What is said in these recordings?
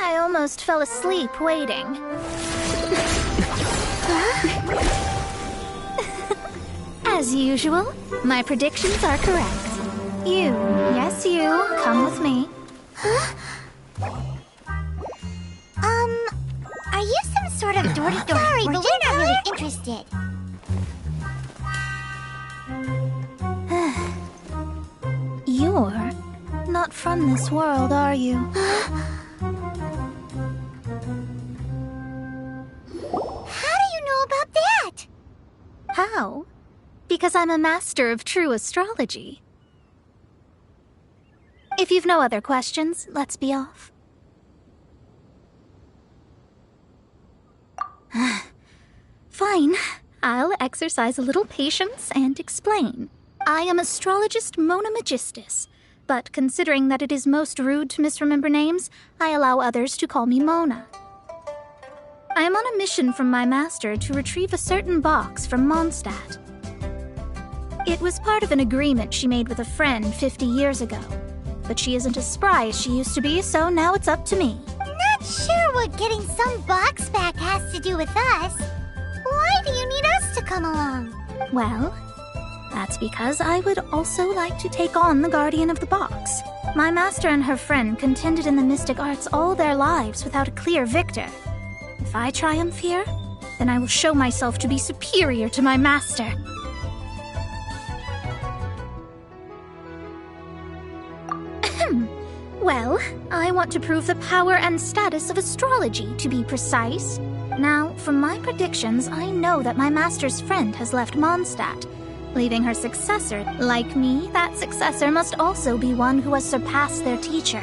I almost fell asleep waiting. As usual, my predictions are correct. You, yes you, come with me. Are you some sort of door-to-door? Sorry, but we're not really interested. You're not from this world, are you? How do you know about that? How? Because I'm a master of true astrology. If you've no other questions, let's be off. Fine. I'll exercise a little patience and explain. I am astrologist Mona Magistus, but considering that it is most rude to misremember names, I allow others to call me Mona. I am on a mission from my master to retrieve a certain box from Mondstadt. It was part of an agreement she made with a friend 50 years ago, but she isn't as spry as she used to be, so now it's up to me. Not sure what getting some box back has to do with us. Why do you need us to come along? Well, that's because I would also like to take on the Guardian of the Box. My master and her friend contended in the mystic arts all their lives without a clear victor. If I triumph here, then I will show myself to be superior to my master. Well, I want to prove the power and status of astrology, to be precise. Now, from my predictions, I know that my master's friend has left Mondstadt, leaving her successor. Like me, that successor must also be one who has surpassed their teacher.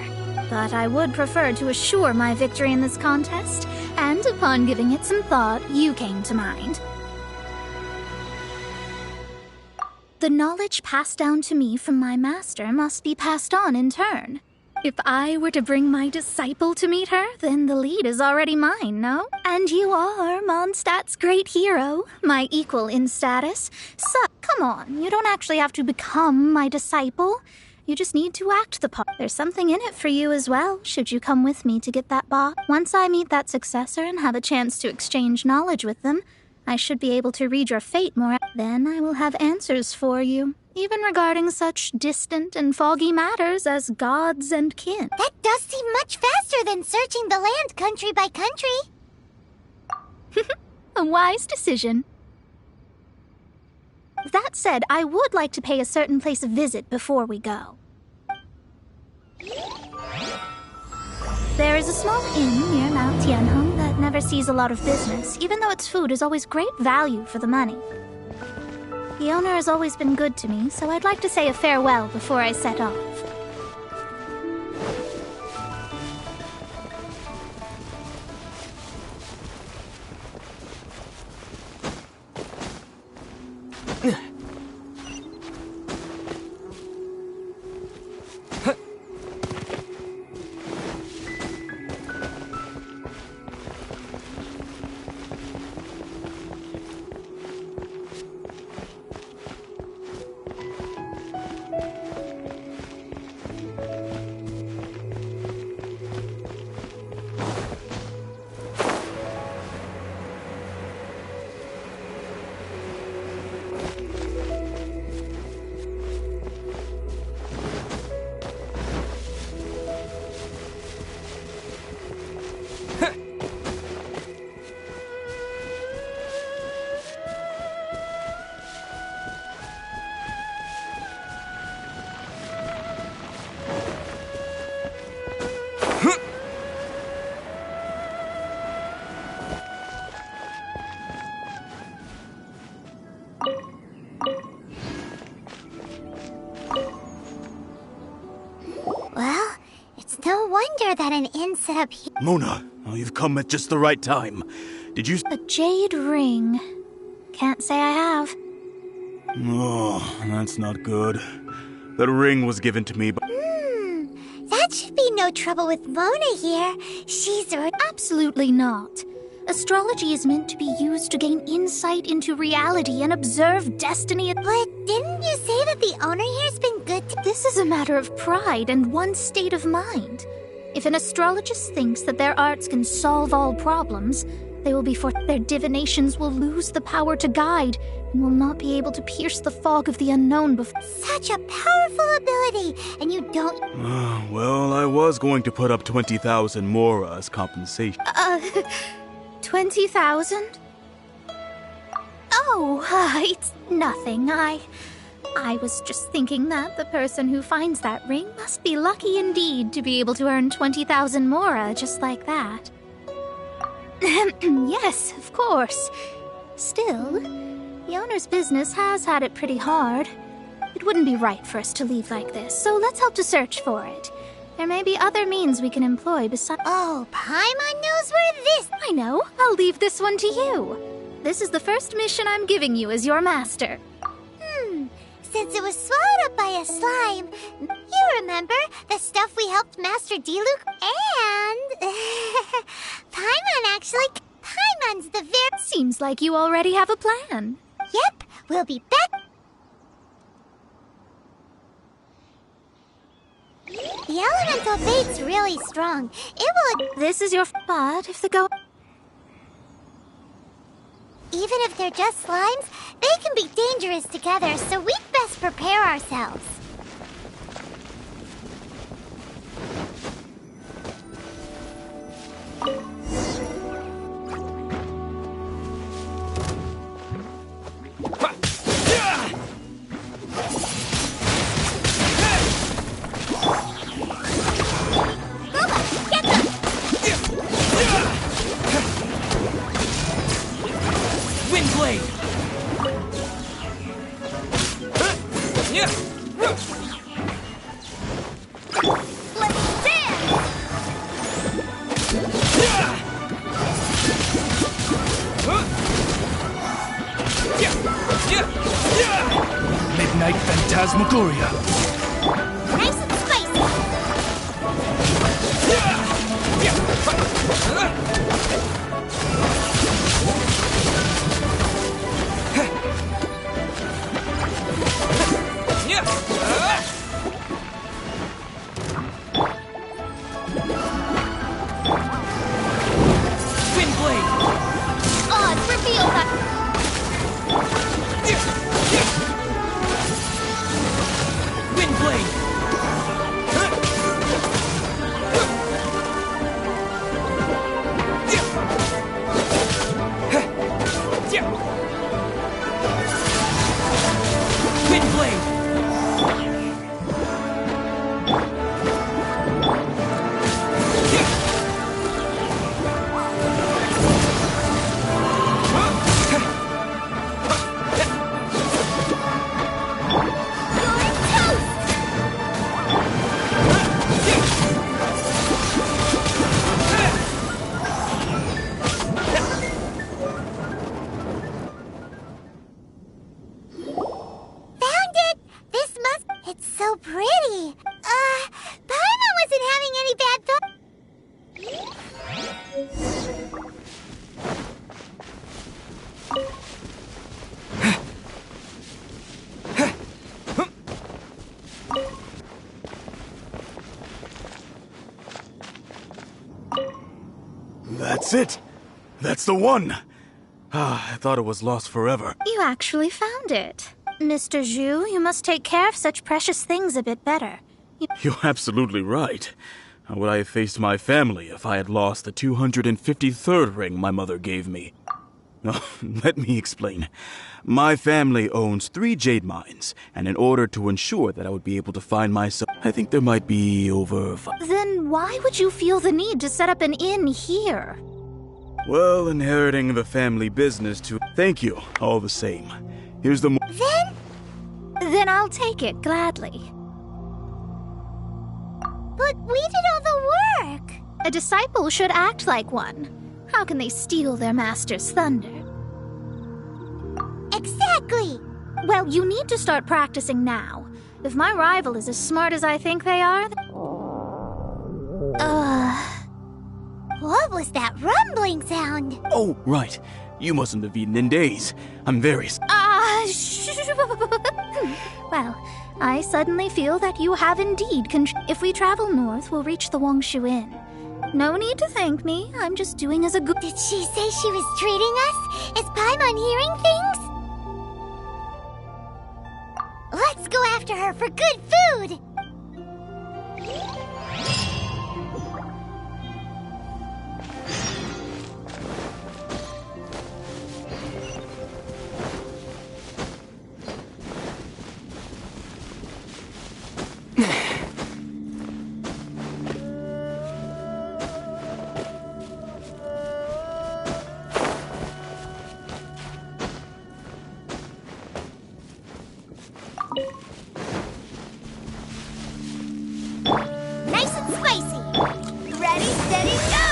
But I would prefer to assure my victory in this contest, and upon giving it some thought, you came to mind. The knowledge passed down to me from my master must be passed on in turn. If I were to bring my disciple to meet her, then the lead is already mine, no? And you are Mondstadt's great hero, my equal in status. So, come on, you don't actually have to become my disciple. You just need to act the part. There's something in it for you as well, should you come with me to get that box. Once I meet that successor and have a chance to exchange knowledge with them, I should be able to read your fate more. Then I will have answers for you. Even regarding such distant and foggy matters as gods and kin. That does seem much faster than searching the land country by country. A wise decision. That said, I would like to pay a certain place a visit before we go. There is a small inn near Mount Tianheng that never sees a lot of business, even though its food is always great value for the money. The owner has always been good to me, so I'd like to say a farewell before I set off. Well, it's no wonder that an inn set up here. Mona, oh, you've come at just the right time. Did you... A jade ring. Can't say I have. Oh, that's not good. That ring was given to me by... That should be no trouble with Mona here. She's Absolutely not. Astrology is meant to be used to gain insight into reality and observe destiny. But didn't you say that the owner here's been good to... This is a matter of pride and one's state of mind. If an astrologist thinks that their arts can solve all problems, they will be forced. Their divinations will lose the power to guide and will not be able to pierce the fog of the unknown before. Such a powerful ability, and you don't... Well, I was going to put up 20,000 mora as compensation. 20,000? Oh, it's nothing. I was just thinking that the person who finds that ring must be lucky indeed to be able to earn 20,000 mora just like that. Yes, of course. Still, the owner's business has had it pretty hard. It wouldn't be right for us to leave like this, so let's help to search for it. There may be other means we can employ besides... Oh, Paimon knows where this... I know. I'll leave this one to you. This is the first mission I'm giving you as your master. Since it was swallowed up by a slime, you remember the stuff we helped Master Diluc? And... Paimon actually... Paimon's the very... Seems like you already have a plan. Yep, we'll be back... The elemental bait's really strong. It will... This is your... But if the go... Even if they're just slimes, they can be dangerous together, so we'd best prepare ourselves. Midnight Phantasmagoria. Nice and spicy. Windblade. On, reveal that... Windblade. That's it! That's the one! I thought it was lost forever. You actually found it. Mr. Zhu, you must take care of such precious things a bit better. You're absolutely right. How would I have faced my family if I had lost the 253rd ring my mother gave me? Oh, let me explain. My family owns 3 jade mines, and in order to ensure that I would be able to find myself, I think there might be over 5. Then why would you feel the need to set up an inn here? Well, inheriting the family business to... Thank you, all the same. Here's the... Then I'll take it gladly. But we did all the work! A disciple should act like one. How can they steal their master's thunder? Exactly! Well, you need to start practicing now. If my rival is as smart as I think they are, What was that rumbling sound? Oh, right. You mustn't have eaten in days. I'm very... Well, I suddenly feel that you have indeed If we travel north, we'll reach the Wangshu Inn. No need to thank me. I'm just doing as a good... Did she say she was treating us? Is Paimon hearing things? Let's go after her for good food! Nice and spicy! Ready, steady, go!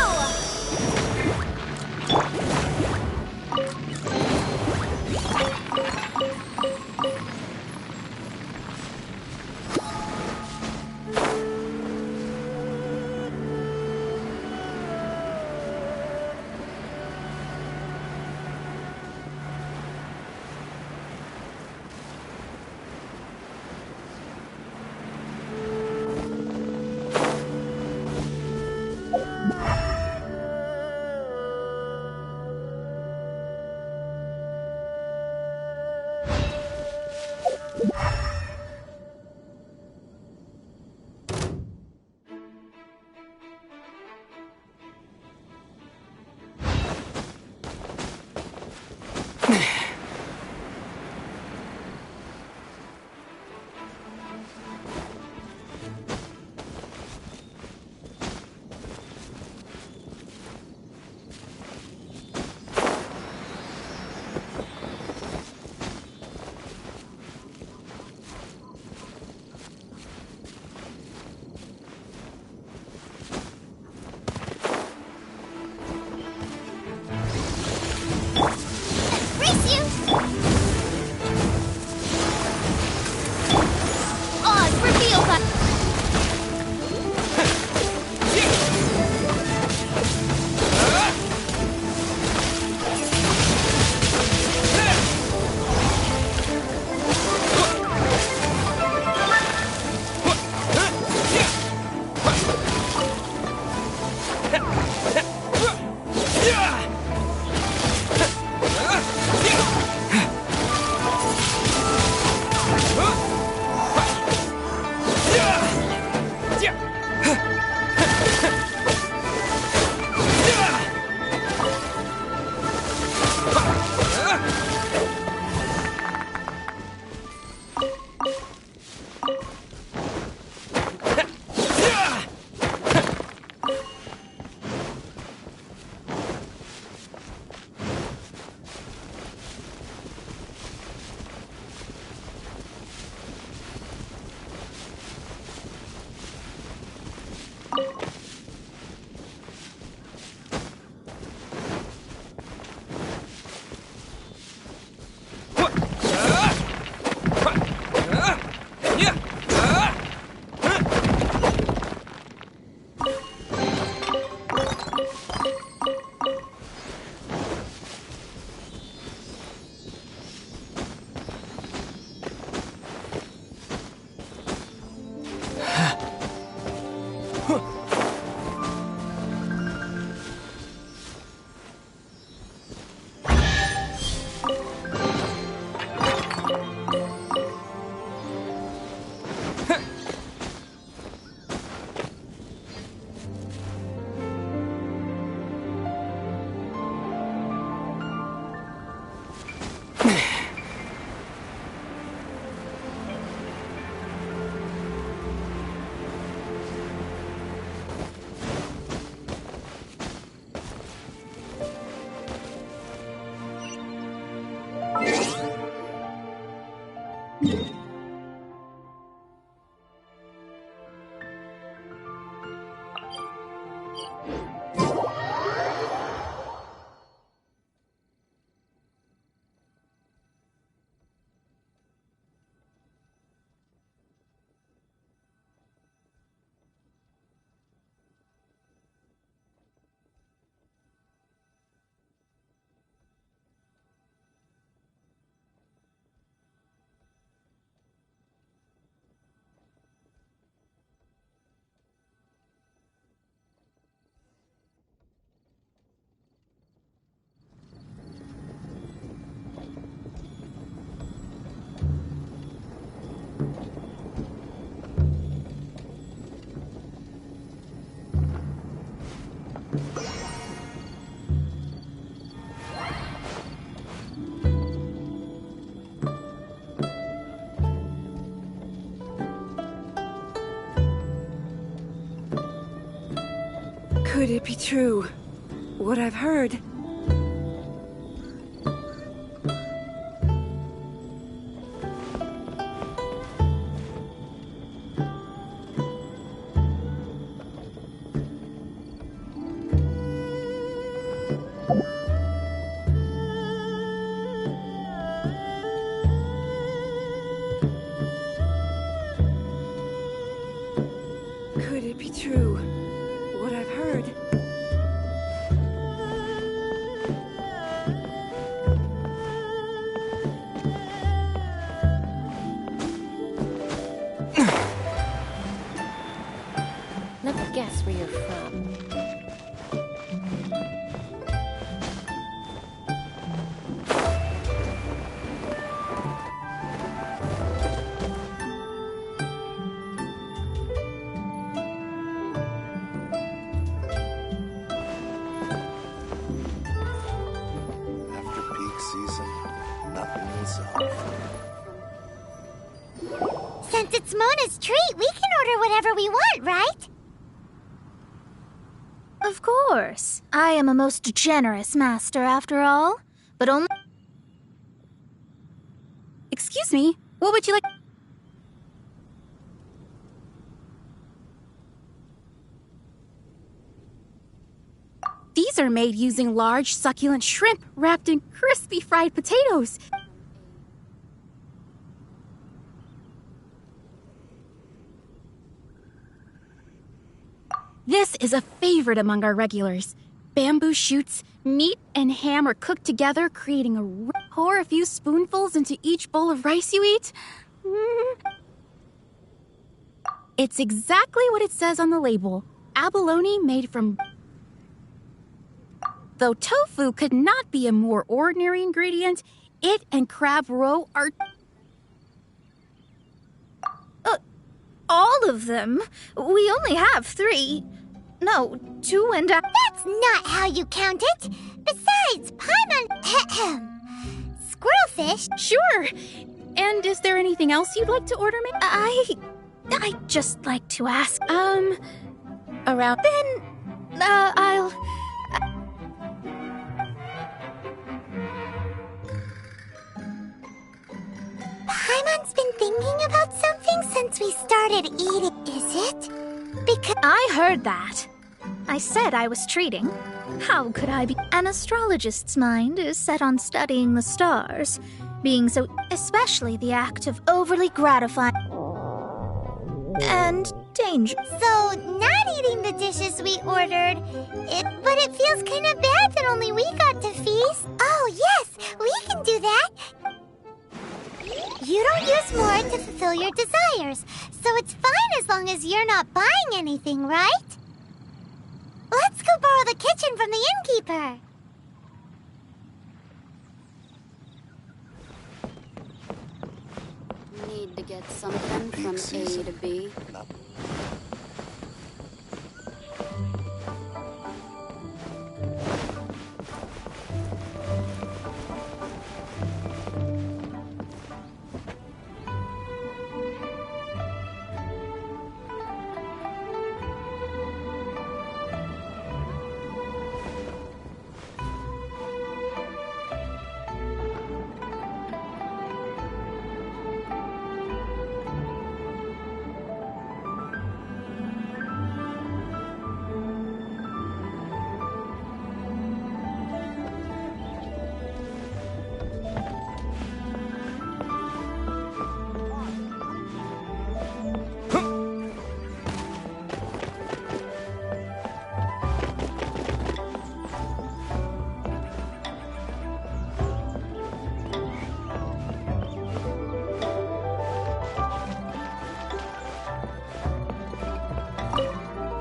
Race you! On, reveal that! Could it be true? What I've heard? Could it be true? What I've heard? Let me guess where you're from. After peak season, nothing is off. Since it's Mona's treat, we can order whatever we want, right? Of course. I am a most generous master, after all. But only... Excuse me, what would you like? These are made using large, succulent shrimp wrapped in crispy fried potatoes. This is a favorite among our regulars. Bamboo shoots, meat, and ham are cooked together, creating a pour a few spoonfuls into each bowl of rice you eat. It's exactly what it says on the label. Abalone made from... Though tofu could not be a more ordinary ingredient, it and crab roe are... all of them? We only have 3. No, 2 and a... That's not how you count it. Besides, Paimon... Squirrelfish... Sure. And is there anything else you'd like to order me? I'd just like to ask, around... Then, I'll... Paimon's been thinking about something since we started eating, is it? Because... I heard that. I said I was treating. How could I be? An astrologist's mind is set on studying the stars, being so... especially the act of overly gratifying... and dangerous. So, not eating the dishes we ordered, but it feels kind of bad that only we got to feast. Oh, yes, we can do that. You don't use more to fulfill your desires, so it's fine as long as you're not buying anything, right? Let's go borrow the kitchen from the innkeeper. Need to get something from A to B.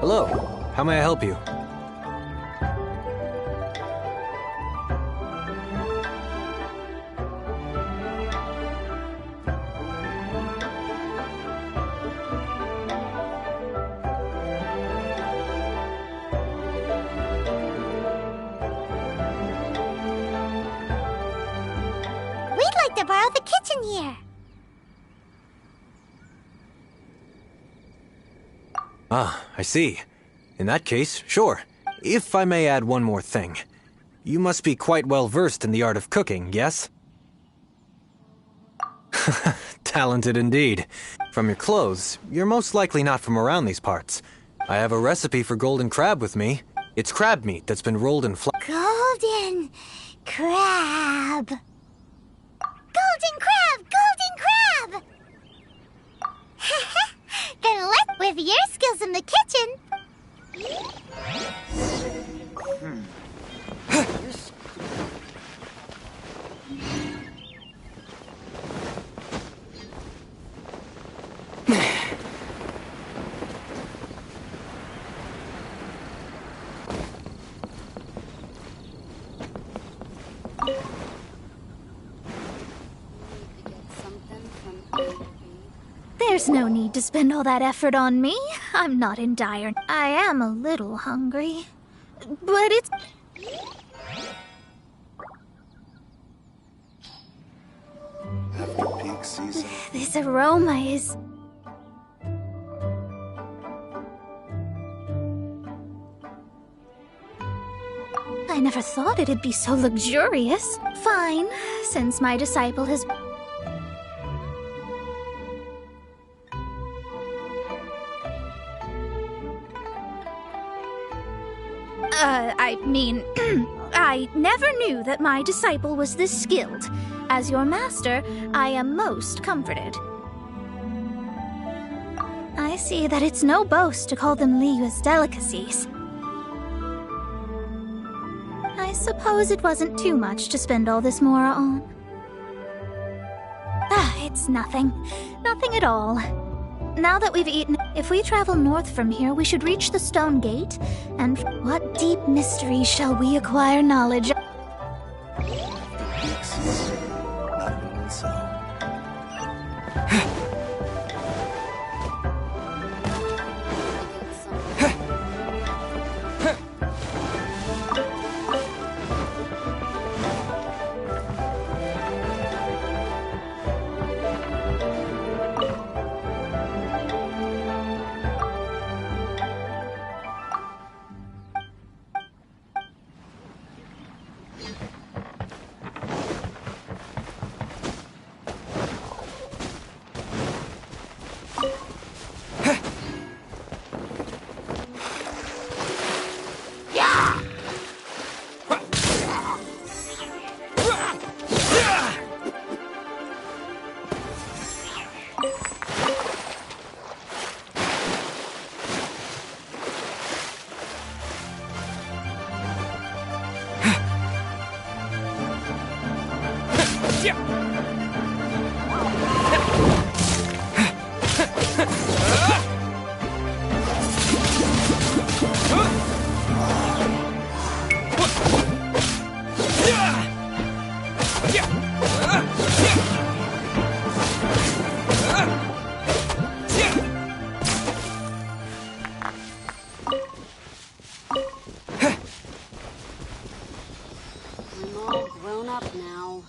Hello, how may I help you? borrow the kitchen here. Ah, I see. In that case, sure. If I may add one more thing. You must be quite well versed in the art of cooking, yes? Talented indeed. From your clothes, you're most likely not from around these parts. I have a recipe for golden crab with me. It's crab meat that's been rolled in Golden crab. Golden crab! Golden crab! Then with your skills in the kitchen. There's no need to spend all that effort on me. I'm not in dire. I am a little hungry. But it's... After peak season, This aroma is... I never thought it'd be so luxurious. Fine, since my disciple has... I never knew that my disciple was this skilled. As your master, I am most comforted. I see that it's no boast to call them Liyue's delicacies. I suppose it wasn't too much to spend all this mora on. It's nothing. Nothing at all. Now that we've eaten, if we travel north from here, we should reach the stone gate. And what deep mystery shall we acquire knowledge of? peak season, nothing will sell. I'm all grown up now.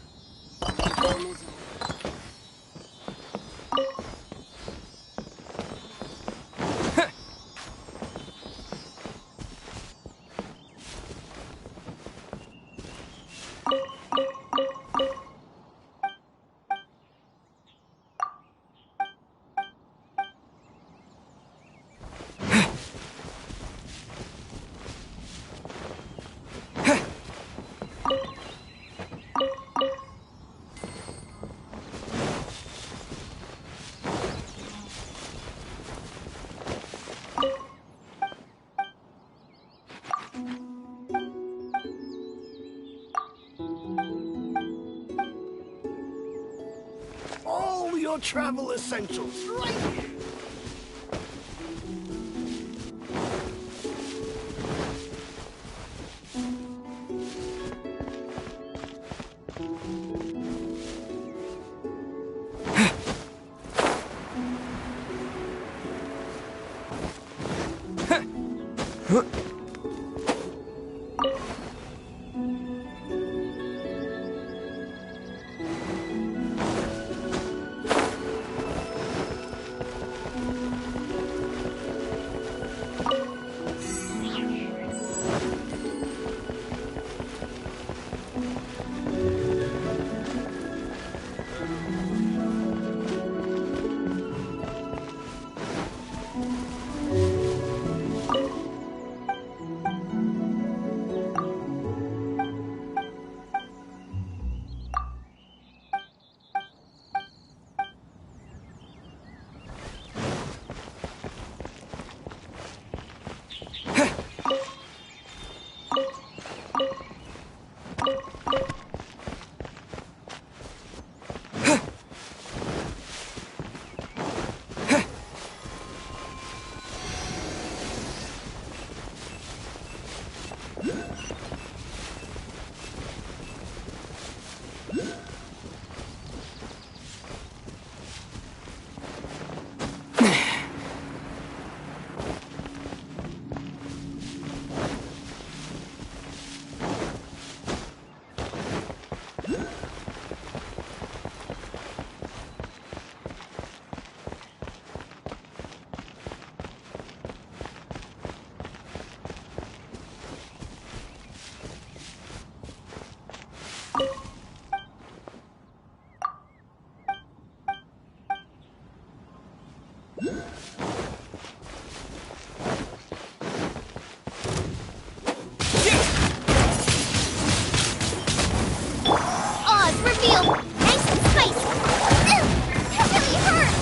All your travel essentials right here. Oz, reveal! Nice and spicy! Ew, that really hurt!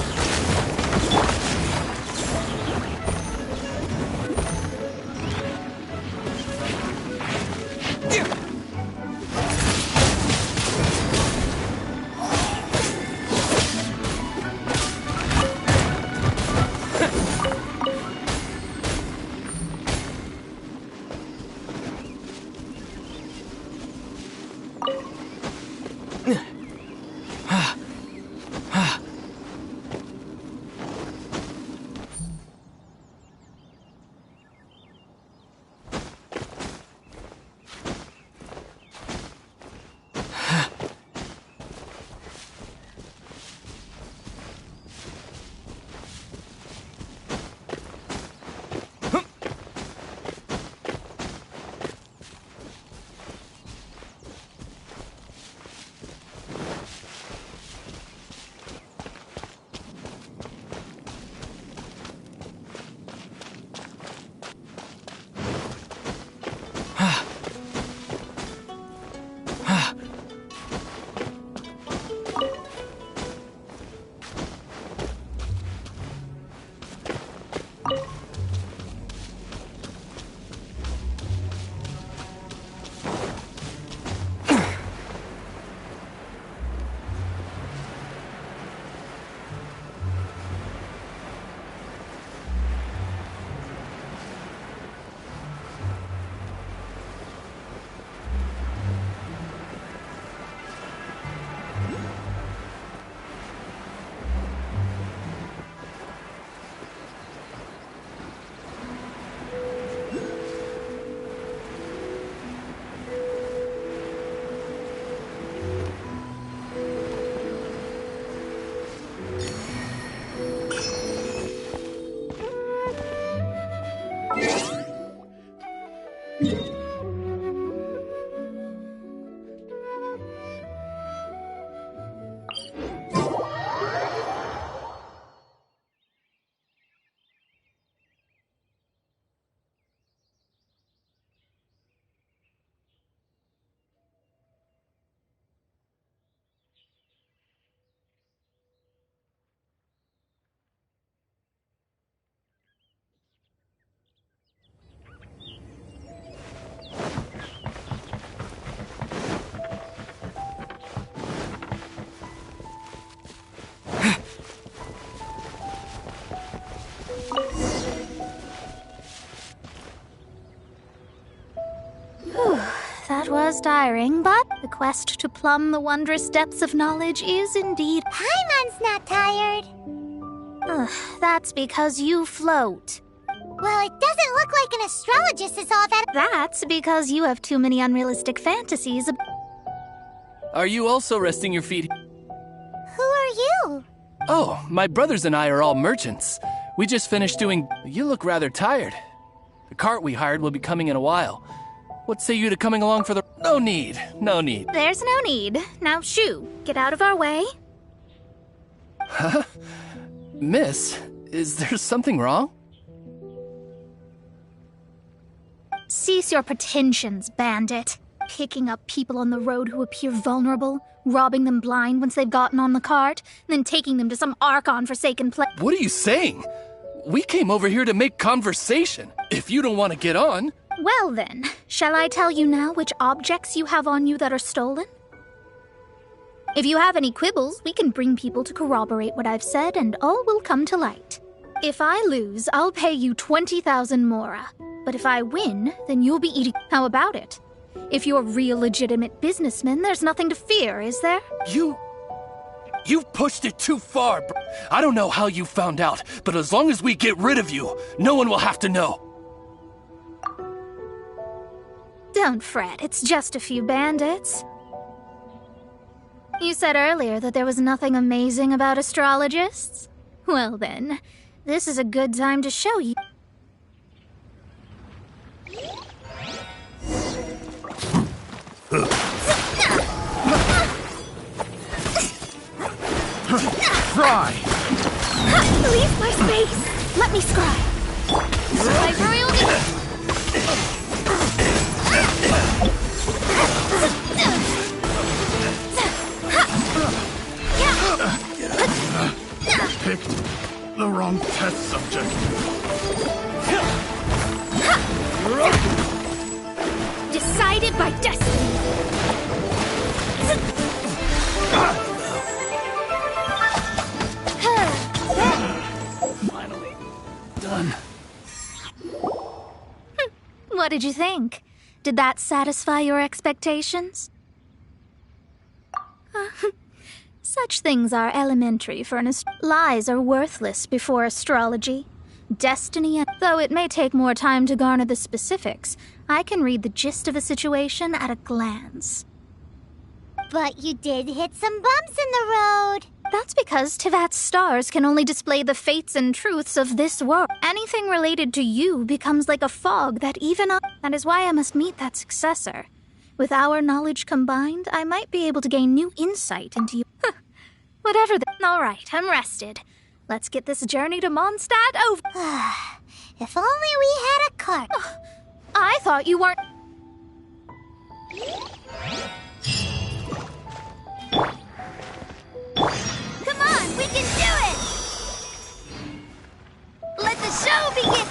That was tiring, but the quest to plumb the wondrous depths of knowledge is indeed... Paimon's not tired. Ugh, that's because you float. Well, it doesn't look like an astrologist is all that... That's because you have too many unrealistic fantasies. Are you also resting your feet? Who are you? Oh, my brothers and I are all merchants. We just finished doing... You look rather tired. The cart we hired will be coming in a while. What say you to coming along for the... No need, no need. There's no need. Now shoo, get out of our way. Huh? Miss, is there something wrong? Cease your pretensions, bandit. Picking up people on the road who appear vulnerable, robbing them blind once they've gotten on the cart, then taking them to some Archon-forsaken place. What are you saying? We came over here to make conversation. If you don't want to get on... Well then, shall I tell you now which objects you have on you that are stolen? If you have any quibbles, we can bring people to corroborate what I've said and all will come to light. If I lose, I'll pay you 20,000 mora. But if I win, then you'll be eating. How about it? If you're real legitimate businessmen, there's nothing to fear, is there? You've pushed it too far. I don't know how you found out, but as long as we get rid of you, no one will have to know. Don't fret, it's just a few bandits. You said earlier that there was nothing amazing about astrologists? Well then, this is a good time to show you. Fry! Leave my space! Let me scry! My royalty! Picked the wrong test subject. Decided by destiny! Finally done. What did you think? Did that satisfy your expectations? Such things are elementary for an lies are worthless before astrology. Destiny, though it may take more time to garner the specifics, I can read the gist of a situation at a glance. But you did hit some bumps in the road. That's because Tivat's stars can only display the fates and truths of this world. Anything related to you becomes like a fog that even That is why I must meet that successor. With our knowledge combined, I might be able to gain new insight into you. Whatever All right, I'm rested. Let's get this journey to Mondstadt over. If only we had a cart. I thought you weren't... Come on, we can do it! Let the show begin!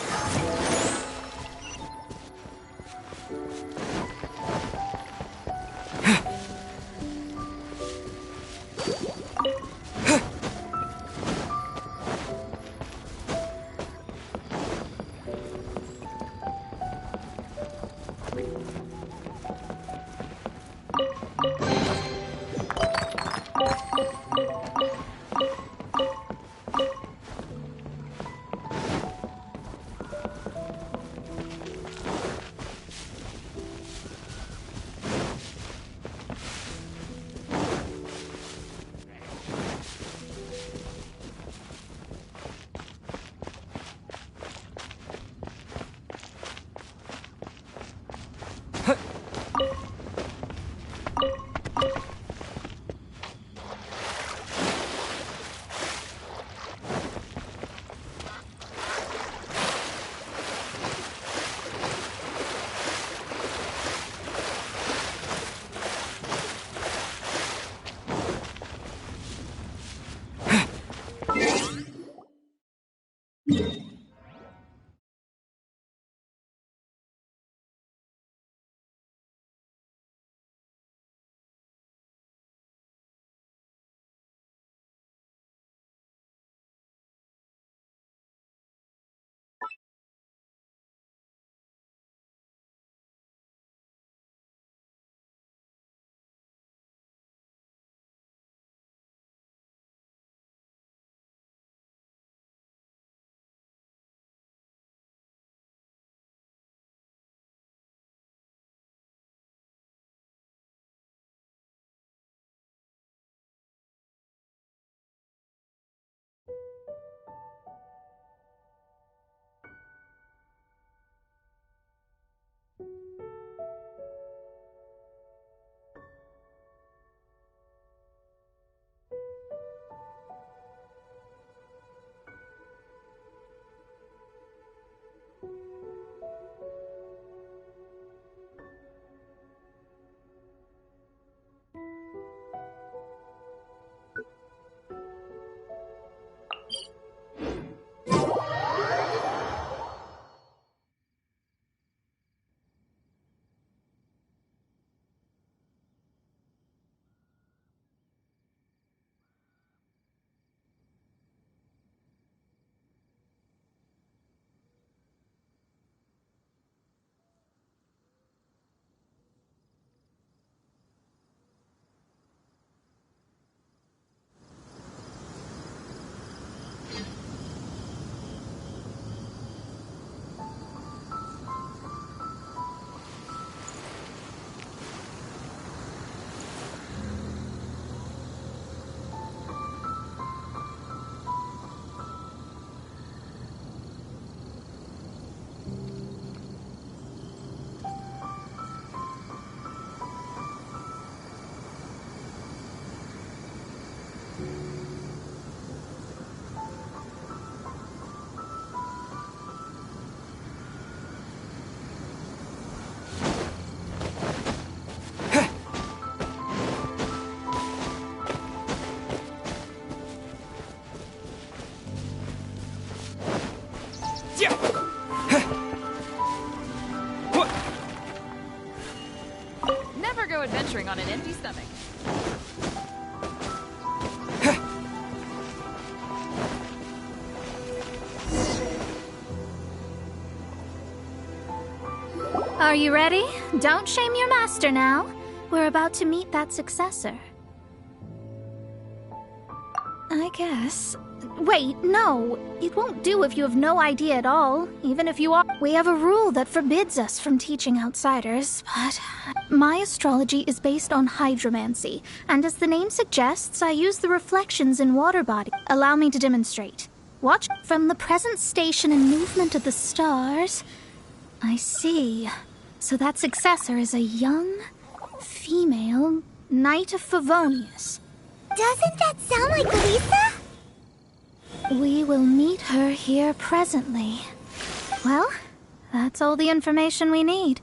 Never go adventuring on an empty stomach. Are you ready? Don't shame your master now. We're about to meet that successor. I guess. Wait, no. It won't do if you have no idea at all, even if you are. We have a rule that forbids us from teaching outsiders, but my astrology is based on hydromancy, and as the name suggests, I use the reflections in water body. Allow me to demonstrate. Watch from the present station and movement of the stars. I see. So that successor is a young, female Knight of Favonius. Doesn't that sound like Lisa? We will meet her here presently. Well, that's all the information we need.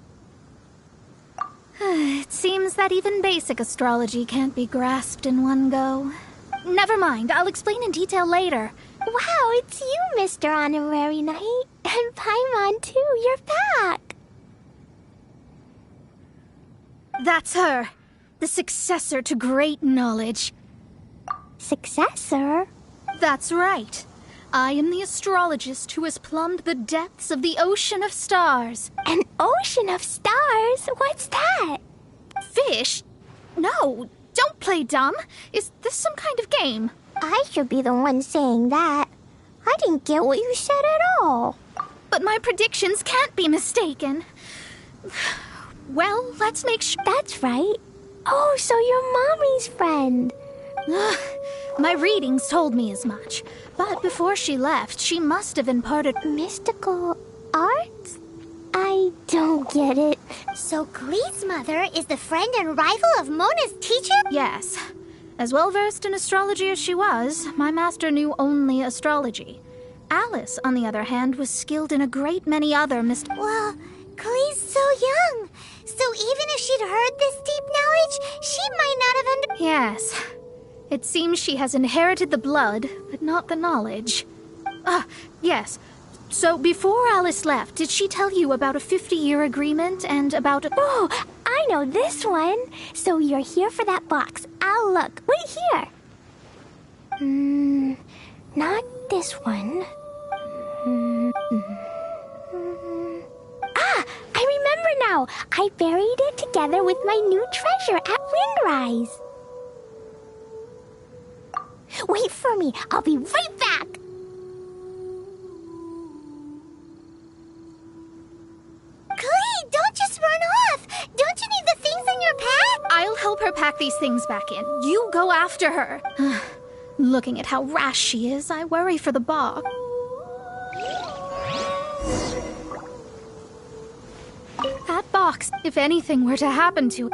It seems that even basic astrology can't be grasped in one go. Never mind, I'll explain in detail later. Wow, it's you, Mr. Honorary Knight. And Paimon, too, you're back. That's her. The successor to great knowledge. Successor? That's right. I am the astrologist who has plumbed the depths of the ocean of stars. An ocean of stars? What's that? Fish? No, don't play dumb. Is this some kind of game? I should be the one saying that. I didn't get what you said at all. But my predictions can't be mistaken. Well, let's make sure. That's right. Oh, so you're Mommy's friend. My readings told me as much. But before she left, she must have imparted mystical arts? I don't get it. So Glee's mother is the friend and rival of Mona's teacher? Yes. As well-versed in astrology as she was, my master knew only astrology. Alice, on the other hand, was skilled in a great many other Well, Glee's so young. So even if she'd heard this deep knowledge, she might not have Yes. It seems she has inherited the blood, but not the knowledge. Yes. So before Alice left, did she tell you about a 50-year agreement and about a... Oh, I know this one. So you're here for that box. I'll look. Wait here. Not this one. I remember now. I buried it together with my new treasure at Windrise. Wait for me. I'll be right back. Glee, don't just run off. Don't you need the things in your pack? I'll help her pack these things back in. You go after her. Looking at how rash she is, I worry for the box. That box, if anything were to happen to it.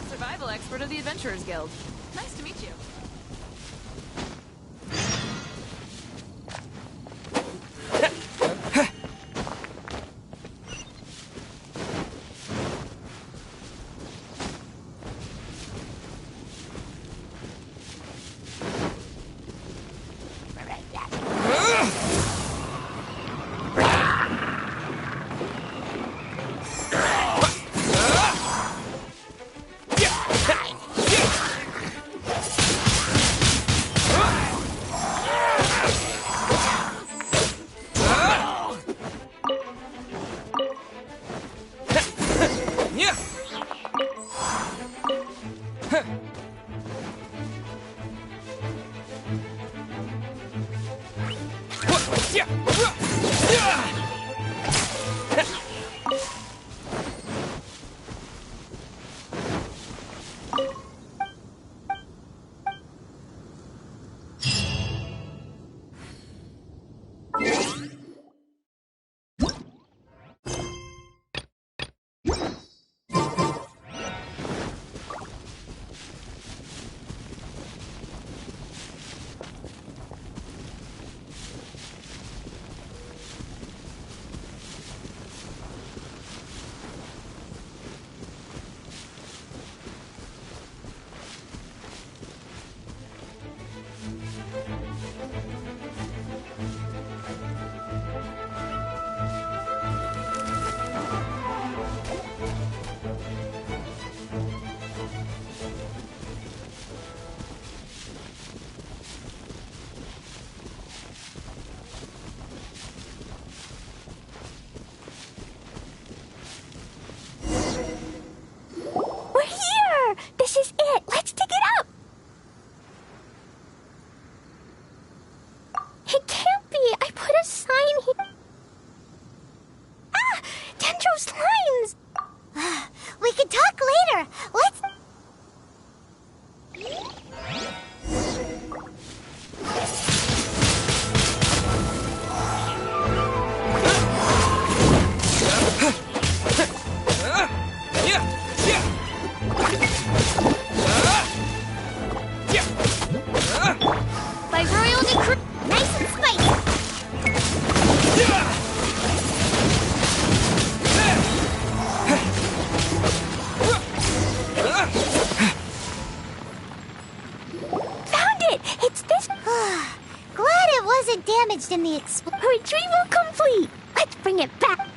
Survival expert of the Adventurers Guild. Nice to meet you. Nice and spicy! Found it! It's this... Glad it wasn't damaged in the Retrieval complete! Let's bring it back!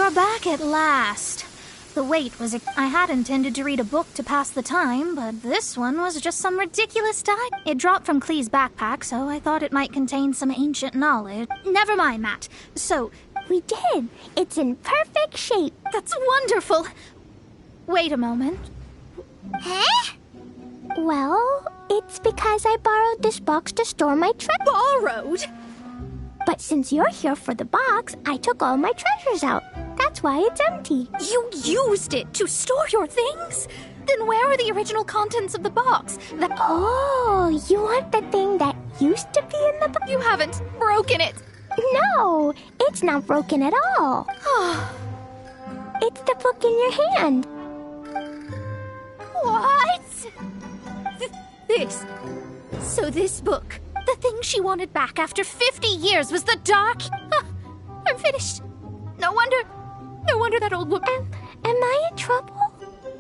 You're back at last. The wait was... I had intended to read a book to pass the time, but this one was just some ridiculous time. It dropped from Clee's backpack, so I thought it might contain some ancient knowledge. Never mind, Matt. So... We did. It's in perfect shape. That's wonderful. Wait a moment. Huh? Well, it's because I borrowed this box to store my treasure. Borrowed? But since you're here for the box, I took all my treasures out. That's why it's empty. You used it to store your things? Then where are the original contents of the box? Oh, you want the thing that used to be in the box? You haven't broken it. No, it's not broken at all. It's the book in your hand. What? This. So this book, the thing she wanted back after 50 years, was the dark... I'm finished. No wonder that old woman... Am I in trouble?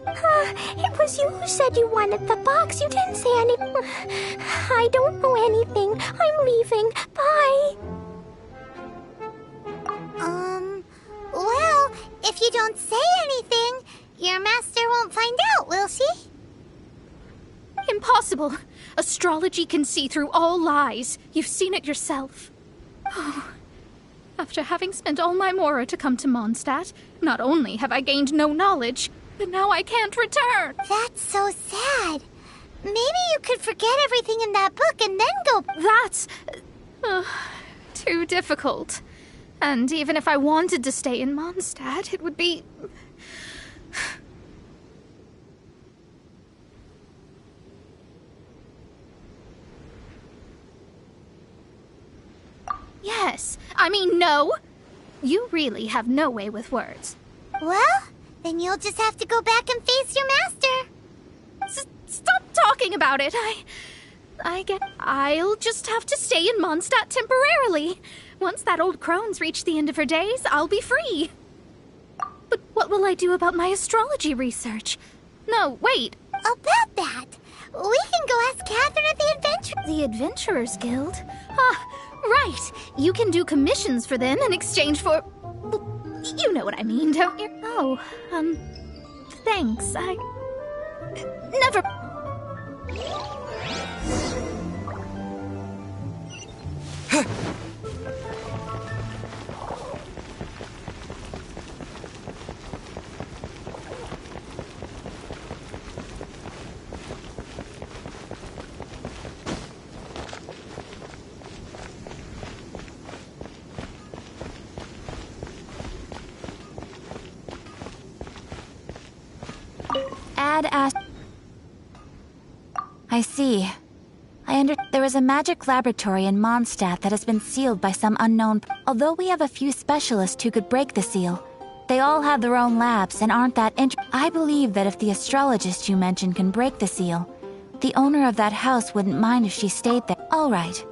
It was you who said you wanted the box. You didn't say anything. I don't know anything. I'm leaving. Bye. Well, if you don't say anything, your master won't find out, will she? Impossible. Astrology can see through all lies. You've seen it yourself. Oh. After having spent all my mora to come to Mondstadt, not only have I gained no knowledge, but now I can't return. That's so sad. Maybe you could forget everything in that book and then go... That's... too difficult. And even if I wanted to stay in Mondstadt, it would be... Yes. I mean, no. You really have no way with words. Well, then you'll just have to go back and face your master. Stop talking about it. I'll just have to stay in Mondstadt temporarily. Once that old crone's reached the end of her days, I'll be free. But what will I do about my astrology research? No, wait. About that, we can go ask Catherine at the Adventurers. The Adventurers Guild? Right. You can do commissions for them in exchange for... You know what I mean, don't you? Oh, thanks. Never... I see. There is a magic laboratory in Mondstadt that has been sealed by some unknown... Although we have a few specialists who could break the seal, they all have their own labs and aren't that I believe that if the astrologist you mentioned can break the seal, the owner of that house wouldn't mind if she stayed there. All right.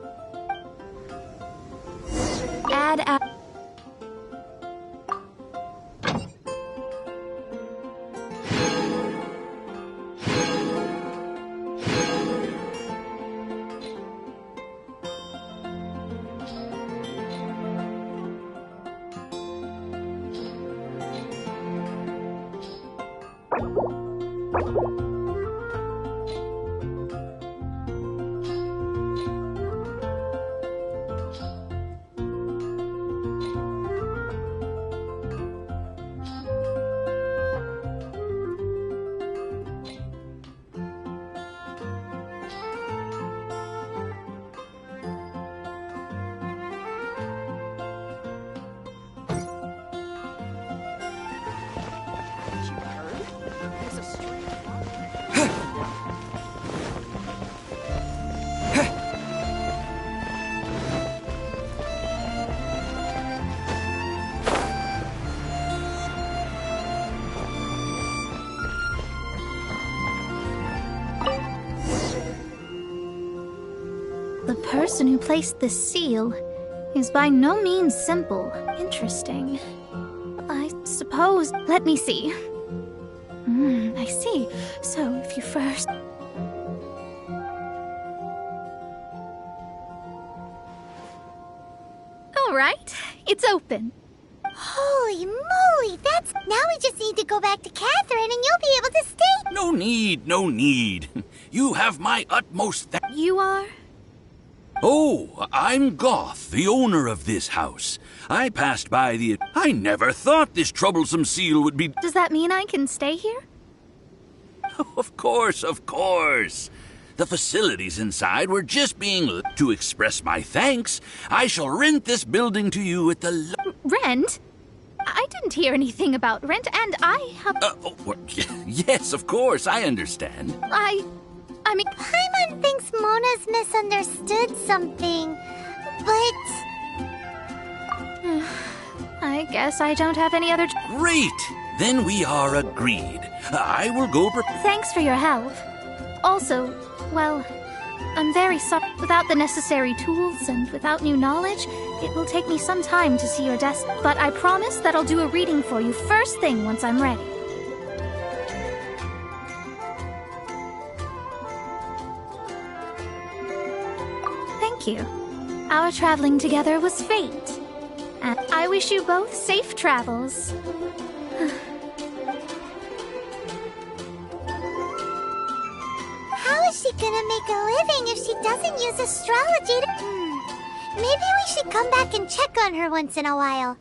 The person who placed the seal is by no means simple. Interesting. I suppose... Let me see. I see. So if you first... All right. It's open. Holy moly, that's... Now we just need to go back to Catherine and you'll be able to stay. No need, no need. You have my utmost You are? Oh, I'm Goth, the owner of this house. I passed by the... I never thought this troublesome seal would be... Does that mean I can stay here? Of course, of course. The facilities inside were just being... To express my thanks, I shall rent this building to you at the... Rent? I didn't hear anything about rent, and I have... Yes, of course, I understand. I mean... Paimon thinks Mona's misunderstood something, but... I guess I don't have any other... Great! Then we are agreed. I will go... Thanks for your help. Also, well, I'm very sorry. Without the necessary tools and without new knowledge, it will take me some time to see your desk. But I promise that I'll do a reading for you first thing once I'm ready. Thank you. Our traveling together was fate. And I wish you both safe travels. How is she gonna make a living if she doesn't use astrology to... Maybe we should come back and check on her once in a while.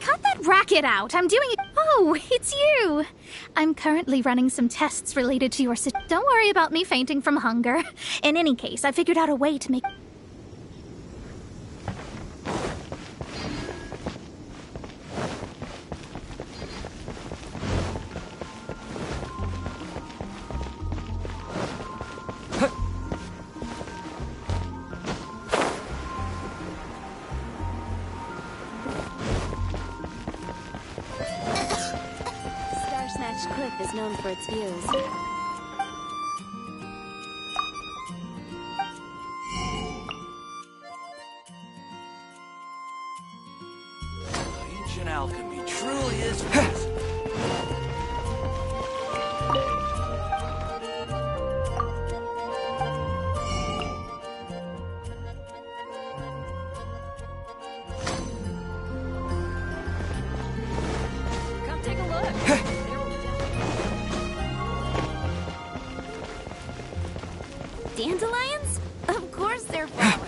Cut that racket out! I'm doing it. Oh, it's you! I'm currently running some tests related to your Don't worry about me fainting from hunger. In any case, I figured out a way to make... Cliff is known for its views. Ancient alchemy truly is fast. Come take a look. Dandelions? Of course they're flowers.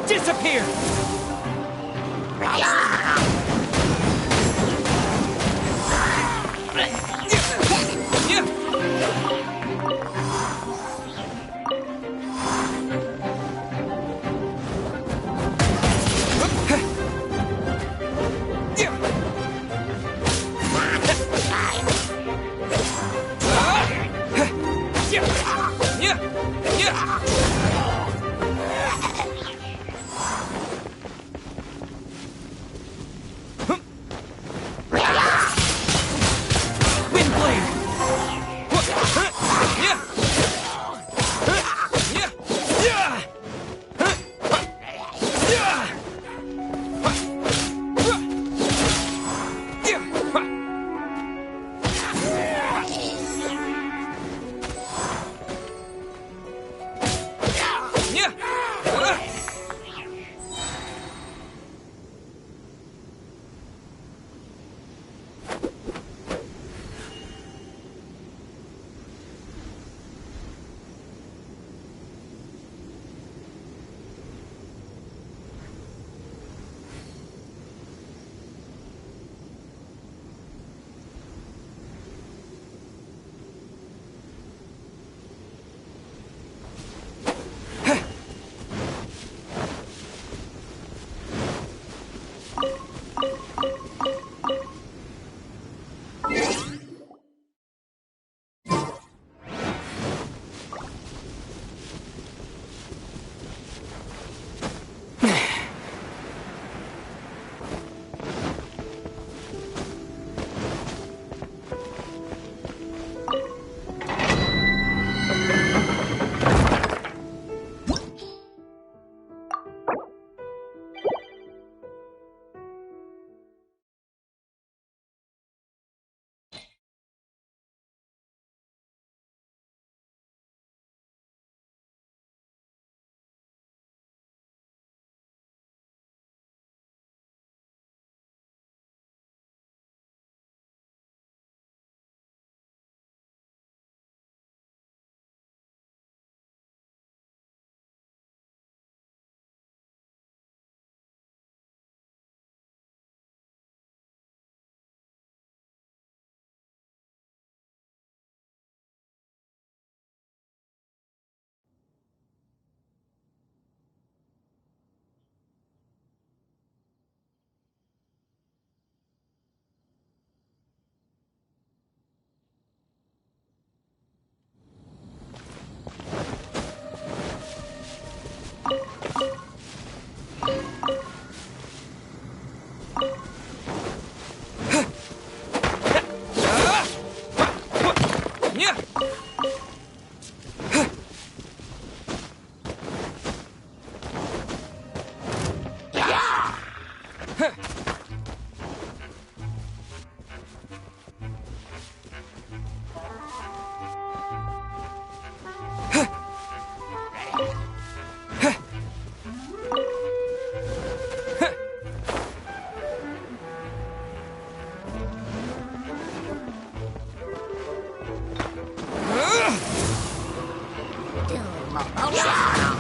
Disappear! Yeah!